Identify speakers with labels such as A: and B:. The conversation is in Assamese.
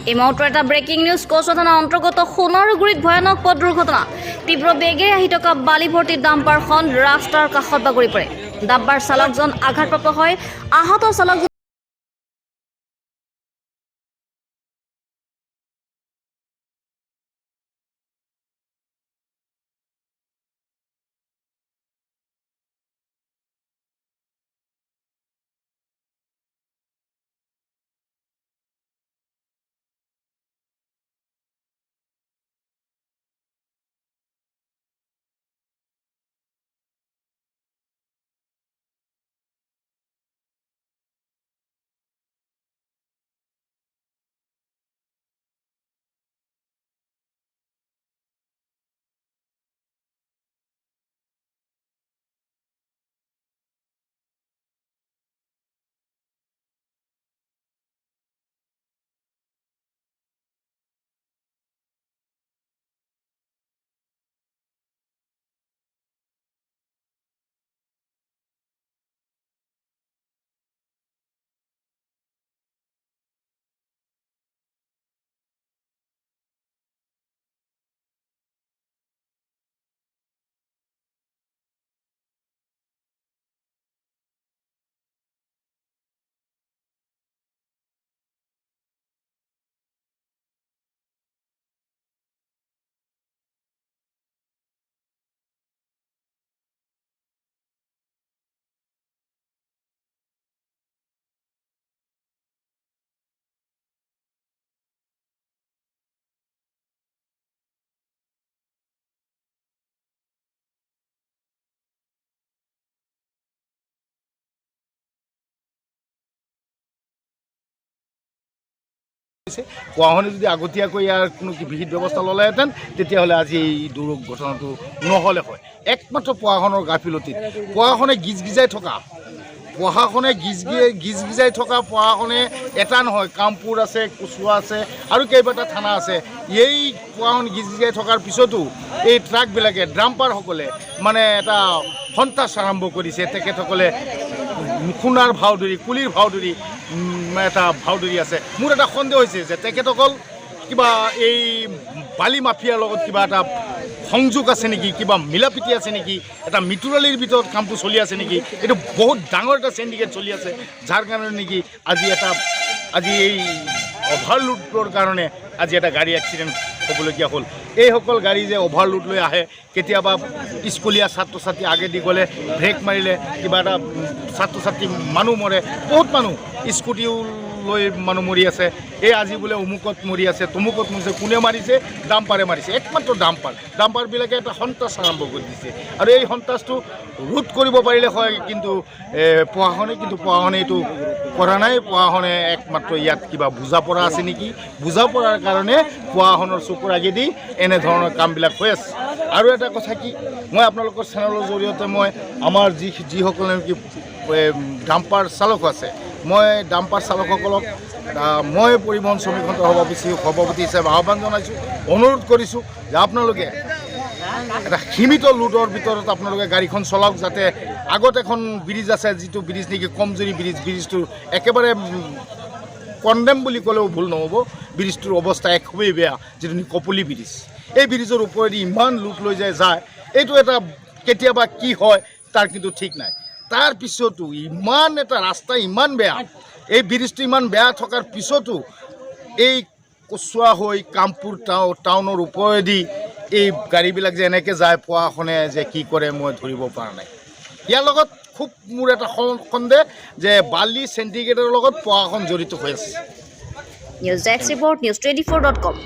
A: এই মুহূৰ্তৰ এটা ব্ৰেকিং নিউজ কোচা থানা অন্তৰ্গত সোণাৰুগুৰিত ভয়ানক পথ দুৰ্ঘটনা তীব্ৰ বেগেৰে আহি থকা বালি ভৰ্তি ডাম্পাৰখন ৰাস্তাৰ কাষত বাগৰি পৰে ডাম্পাৰ চালকজন আঘাতপ্ৰাপ্ত হয় আহত চালক
B: পোৱাখনে যদি আগতীয়াকৈ ইয়াৰ কোনো বিহিত ব্যৱস্থা ল'লেহেঁতেন তেতিয়াহ'লে আজি এই দুৰ্ঘটনাটো নহ'লে হয়। একমাত্ৰ পোৱাখনৰ গাফিলতিত পোৱাখনে গিজগিজাই থকা পোৱাখনে এটা নহয় কামপুৰ আছে কুচুৱা আছে আৰু কেইবাটা থানা আছে। এই পোৱাখন গিজগিজাই থকাৰ পিছতো এই ট্ৰাকবিলাকে ড্ৰাম্পাৰসকলে মানে এটা সন্ত্ৰাস আৰম্ভ কৰিছে। তেখেতসকলে সোণাৰ ভাও ধৰি কুলিৰ ভাও ধৰি এটা ভাও ধৰি আছে। মোৰ এটা সন্দেহ হৈছে যে তেখেতসকল কিবা এই বালি মাফিয়াৰ লগত কিবা এটা সংযোগ আছে নেকি, কিবা মিলাপ্ৰীতি আছে নেকি, এটা মিতুৰালিৰ ভিতৰত কামটো চলি আছে নেকি। এইটো বহুত ডাঙৰ এটা চেণ্ডিকেট চলি আছে, যাৰ কাৰণে নেকি আজি এই অভাৰলোডৰ কাৰণে আজি এটা গাড়ী এক্সিডেণ্ট হ'বলগীয়া হ'ল। এইসকল গাড়ী যে অভাৰলোড লৈ আহে, কেতিয়াবা স্কুলীয়া ছাত্ৰ ছাত্ৰী আগেদি গ'লে ব্ৰেক মাৰিলে কিবা এটা ছাত্ৰ ছাত্ৰী মানুহ মৰে, বহুত মানুহ স্কুটিও লৈ মানুহ মৰি আছে। এই আজি বোলে অমুকত মৰি আছে, তমুকত মৰিছে, কোনে মাৰিছে? ডাম্পাৰে মাৰিছে। একমাত্ৰ ডাম্পাৰবিলাকে এটা সন্ত্ৰাস আৰম্ভ কৰি দিছে আৰু এই সন্ত্ৰাসটো ৰোধ কৰিব পাৰিলে হয়, কিন্তু পোৱাখনে এইটো কৰা নাই। পোৱাখনে একমাত্ৰ ইয়াত কিবা বুজা পৰা আছে নেকি, বুজা পৰাৰ কাৰণে পোৱাখনৰ চকুৰ আগেদি এনেধৰণৰ কামবিলাক হৈ আছে। আৰু এটা কথা কি, মই আপোনালোকৰ চেনেলৰ জৰিয়তে মই আমাৰ যিসকলে নেকি ডাম্পাৰ চালক আছে, মই ডাম্পাৰ চালকসকলক মই পৰিবহণ শ্ৰমিক সভাপতি হিচাপে আহ্বান জনাইছোঁ, অনুৰোধ কৰিছোঁ যে আপোনালোকে এটা সীমিত লোডৰ ভিতৰত আপোনালোকে গাড়ীখন চলাওক, যাতে আগত এখন ব্ৰিজ আছে, যিটো ব্ৰিজ নেকি কমজুৰি ব্ৰিজটো একেবাৰে কণ্ডেম বুলি ক'লেও ভুল নহ'ব। ব্ৰিজটোৰ অৱস্থা খুবেই বেয়া, যিটো নেকি কপলি ব্ৰিজ। এই ব্ৰিজৰ ওপৰেদি ইমান লোড লৈ যায়, এইটো এটা কেতিয়াবা কি হয় তাৰ কিন্তু ঠিক নাই। তাৰ পিছতো ইমান এটা ৰাস্তা ইমান বেয়া, এই ব্ৰিজটো ইমান বেয়া থকাৰ পিছতো এই কচুৱা হৈ কামপুৰ টাউনৰ ওপৰেদি এই গাড়ীবিলাক যে এনেকৈ যায়, পোৱাখনে যে কি কৰে মই ধৰিব পৰা নাই। ইয়াৰ লগত খুব মোৰ এটা সন্দেহ যে বালি চেণ্ডিকেটৰ লগত পোৱাখন জড়িত হৈ আছে।
A: News desk report, News24.com।